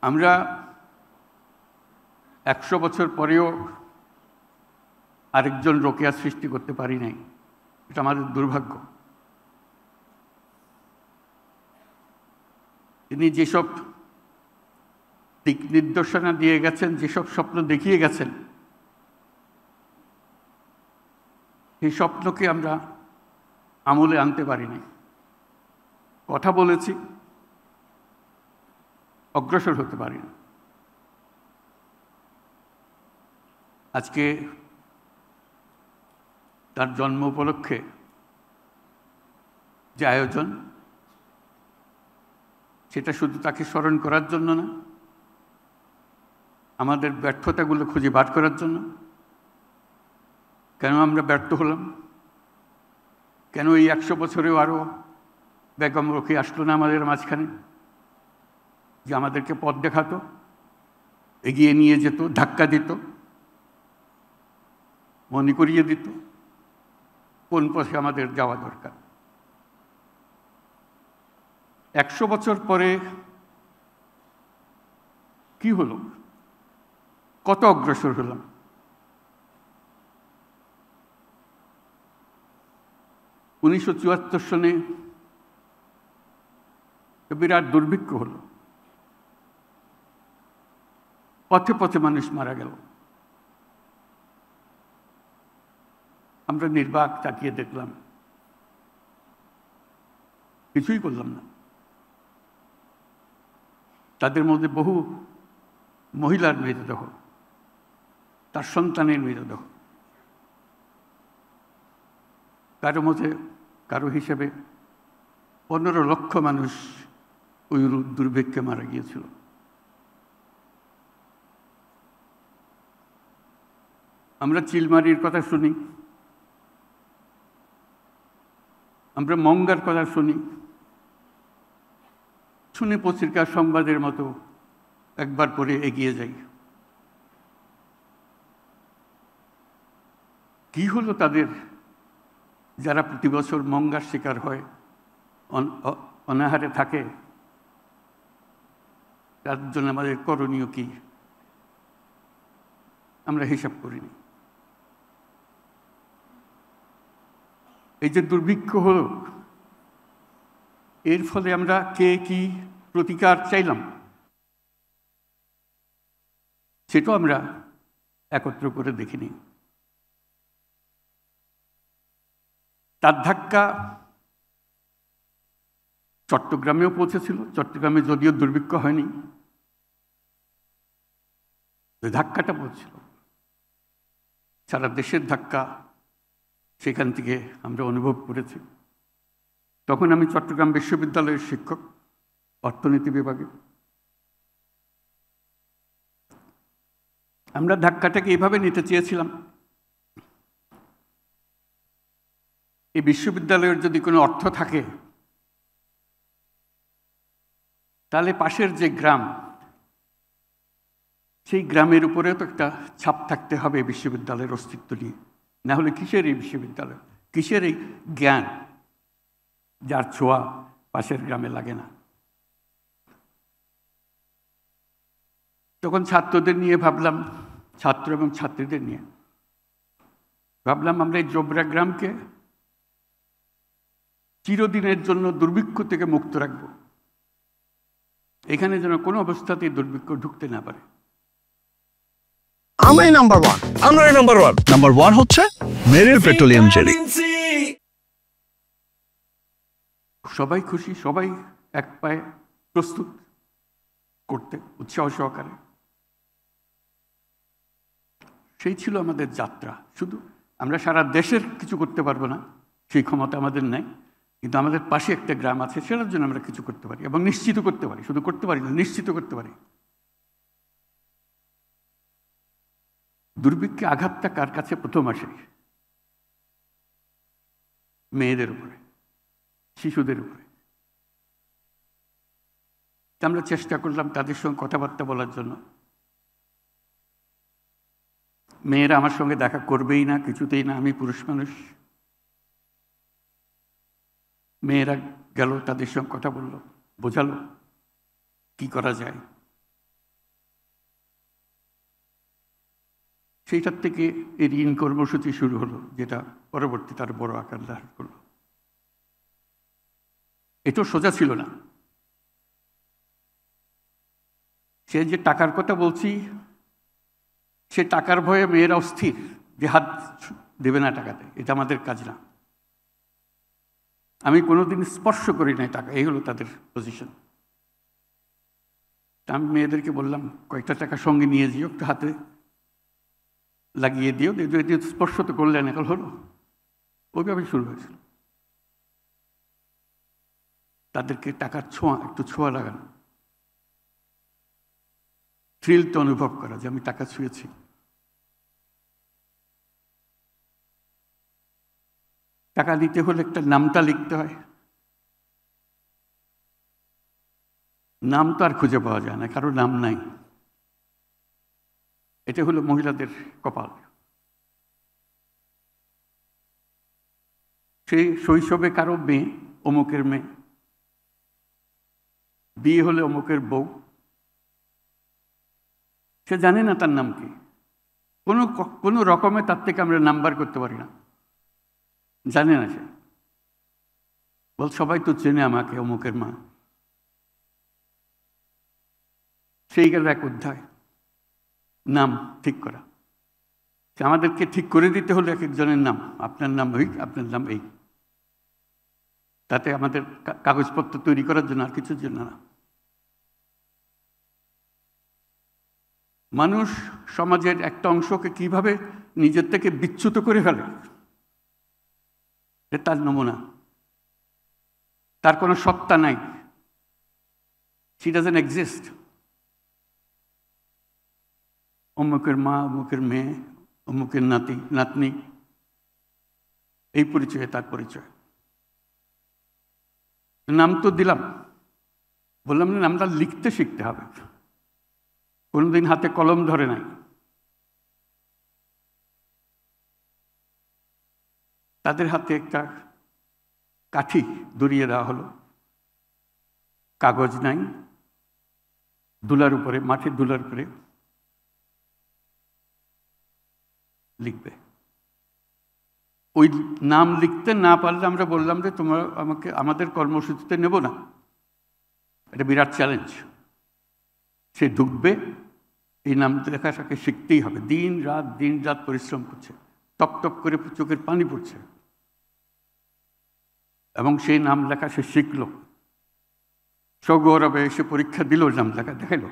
আমরা 100 বছর পরেও আরেকজন রোকেয়া সৃষ্টি করতে পারি নাই। এটা আমাদের দুর্ভাগ্য। তিনি যেসব দিক নির্দেশনা দিয়ে গেছেন, যেসব স্বপ্ন দেখিয়ে গেছেন, সেই স্বপ্নকে আমরা আমলে আনতে পারি নাই। কথা বলেছি, অগ্রসর হতে পারি না। আজকে তার জন্ম উপলক্ষে যে আয়োজন, সেটা শুধু তাকে স্মরণ করার জন্য না, আমাদের ব্যর্থতাগুলো খুঁজে বার করার জন্য। কেন আমরা ব্যর্থ হলাম? কেন এই 100 বছরেও আরও বেগম রোকেয়া আসলো না আমাদের মাঝখানে, যে আমাদেরকে পথ দেখাতো, এগিয়ে নিয়ে যেত, ধাক্কা দিত, মনে করিয়ে দিত কোন পথে আমাদের যাওয়া দরকার। 100 বছর পরে কি হলো? কত অগ্রসর হলাম? উনিশশো 1974 সনে বিরাট দুর্ভিক্ষ হলো, পথে পথে মানুষ মারা গেল। আমরা নির্বাক তাকিয়ে দেখলাম, কিছুই করলাম না। তাদের মধ্যে বহু মহিলার মৃতদেহ, তার সন্তানের মৃতদেহ, কারো মধ্যে কারো হিসেবে 15 লক্ষ মানুষ ওই দুর্ভিক্ষে মারা গিয়েছিল। আমরা চিলমারির কথা শুনি, আমরা মঙ্গার কথা শুনি, শুনে পত্রিকার সংবাদের মতো একবার পরে এগিয়ে যাই। কি হলো তাদের, যারা প্রতি বছর মঙ্গার শিকার হয়, অনাহারে থাকে? তার জন্য আমাদের করণীয় কি? আমরা হিসাব করিনি। এই যে দুর্ভিক্ষ হলো, এর ফলে আমরা কে কি প্রতিকার চাইলাম, সেটাও আমরা একত্র করে দেখিনি। তার ধাক্কা চট্টগ্রামেও পৌঁছেছিল। চট্টগ্রামে যদিও দুর্ভিক্ষ হয়নি, ধাক্কাটা পৌঁছেছিল। সারা দেশের ধাক্কা সেখান থেকে আমরা অনুভব করেছি। তখন আমি চট্টগ্রাম বিশ্ববিদ্যালয়ের শিক্ষক, অর্থনীতি বিভাগে। আমরা ধাক্কাটাকে এভাবে নিতে চেয়েছিলাম, এই বিশ্ববিদ্যালয়ের যদি কোনো অর্থ থাকে, তাহলে পাশের যে গ্রাম, সেই গ্রামের উপরে তো একটা ছাপ থাকতে হবে বিশ্ববিদ্যালয়ের অস্তিত্ব নিয়ে। না হলে কিসের এই বিশ্ববিদ্যালয়, কিসের এই জ্ঞান, যার ছোঁয়া পাশের গ্রামে লাগে না? তখন ছাত্রদের নিয়ে ভাবলাম, ছাত্র এবং ছাত্রীদের নিয়ে ভাবলাম, আমরা এই জোবরা গ্রামকে চিরদিনের জন্য দুর্ভিক্ষ থেকে মুক্ত রাখব। এখানে যেন কোনো অবস্থাতেই দুর্ভিক্ষ ঢুকতে না পারে। আমরাই নাম্বার ওয়ান। আমরাই নাম্বার ওয়ান। নাম্বার ওয়ান হচ্ছে মেরিল পেট্রোলিয়াম জেলি। সবাই খুশি, সবাই এক পায়ে প্রস্তুত করতে উৎসাহ সহকারে। সেই ছিল আমাদের যাত্রা। শুধু আমরা সারা দেশের কিছু করতে পারবো না, সেই ক্ষমতা আমাদের নেই, কিন্তু আমাদের পাশে একটা গ্রাম আছে, সেটার জন্য আমরা কিছু করতে পারি এবং নিশ্চিত করতে পারি। শুধু করতে পারি না, নিশ্চিত করতে পারি। দুর্ভিক্ষে আঘাতটা কার কাছে প্রথম আসে? মেয়েদের উপরে, শিশুদের উপরে। আমরা চেষ্টা করলাম তাদের সঙ্গে কথাবার্তা বলার জন্য। মেয়েরা আমার সঙ্গে দেখা করবেই না, কিছুতেই না, আমি পুরুষ মানুষ। মেয়েরা গেল, তাদের সঙ্গে কথা বলল, বোঝালো কি করা যায়। সেইটার থেকে এই ঋণ কর্মসূচি শুরু হলো, যেটা পরবর্তীতে আরো বড় আকার ধারণ করলো। এটাও সোজা ছিল না। সে যে টাকার কথা বলছি, সে টাকার ভয়ে মেয়েরা অস্থির, যে হাত দেবে না টাকাতে, এটা আমাদের কাজ না। আমি কোনোদিন স্পর্শ করি নাই টাকা, এই হলো তাদের পজিশন। আমি মেয়েদেরকে বললাম, কয়েকটা টাকা সঙ্গে নিয়ে যেও, একটু হাতে লাগিয়ে দিও, স্পর্শ তো করলেন, এখন হলো। ওইভাবে শুরু হয়েছিল। তাদেরকে টাকার ছোঁয়া, একটু ছোঁয়া লাগানো, থ্রিলটা অনুভব করা যে আমি টাকা ছুঁয়েছি। টাকা দিতে হলে একটা নামটা লিখতে হয়, নাম তো আর খুঁজে পাওয়া যায় না, কারো নাম নাই। এটা হলো মহিলাদের কপাল। সেই শৈশবে কারো মেয়ে, অমুকের মেয়ে, বিয়ে হলে অমুকের বউ, সে জানে না তার নাম কি। কোনো রকমে তার থেকে আমরা নাম্বার করতে পারি না, জানে না সে। বল সবাই তো চেনে আমাকে, অমুকের মা। সেই গেল এক অধ্যায়, নাম ঠিক করা। আমাদেরকে ঠিক করে দিতে হলো এক একজনের নাম, আপনার নাম ওই, আপনার নাম এই। তাতে আমাদের কাগজপত্র তৈরি করার জন্য, আর কিছুর জন্য না। মানুষ সমাজের একটা অংশকে কিভাবে নিজের থেকে বিচ্যুত করে ফেলে, তার নমুনা। তার কোনো সত্তা নাই, she doesn't exist। অমুকের মা, অমুকের মেয়ে, অমুকের নাতি নাতনি, এই পরিচয়ে তার পরিচয়। নাম তো দিলাম, বললাম না নামটা লিখতে শিখতে হবে। কোনোদিন হাতে কলম ধরে নাই। তাদের হাতে একটা কাঠি ধরিয়ে দেওয়া হলো, কাগজ নাই, দুলার উপরে, মাটির দুলার উপরে লিখবে। ওই নাম লিখতে না পারলে আমরা বললাম যে তোমরা আমাদের কর্মসূচিতে নেব না। এটা বিরাট চ্যালেঞ্জ। সে ঢুকবে, এই নাম লেখাটাকে শিখতেই হবে। দিন রাত পরিশ্রম করছে, টক টক করে চোখের পানি পড়ছে, এবং সেই নাম লেখা সে শিখল। সগৌরবে এসে পরীক্ষা দিল, নাম লেখা দেখাইল,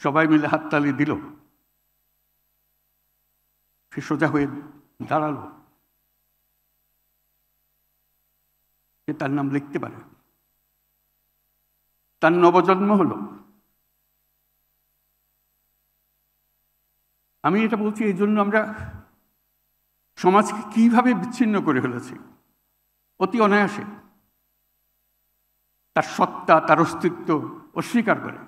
সবাই মিলে হাততালি দিল, সে সোজা হয়ে দাঁড়ালো, সে তার নাম লিখতে পারে। তার নবজন্ম হলো। আমি এটা বলছি এই জন্য, আমরা সমাজকে কিভাবে বিচ্ছিন্ন করে ফেলেছি অতি অনায়াসে। তার সত্তা, তার অস্তিত্ব অস্বীকার করে।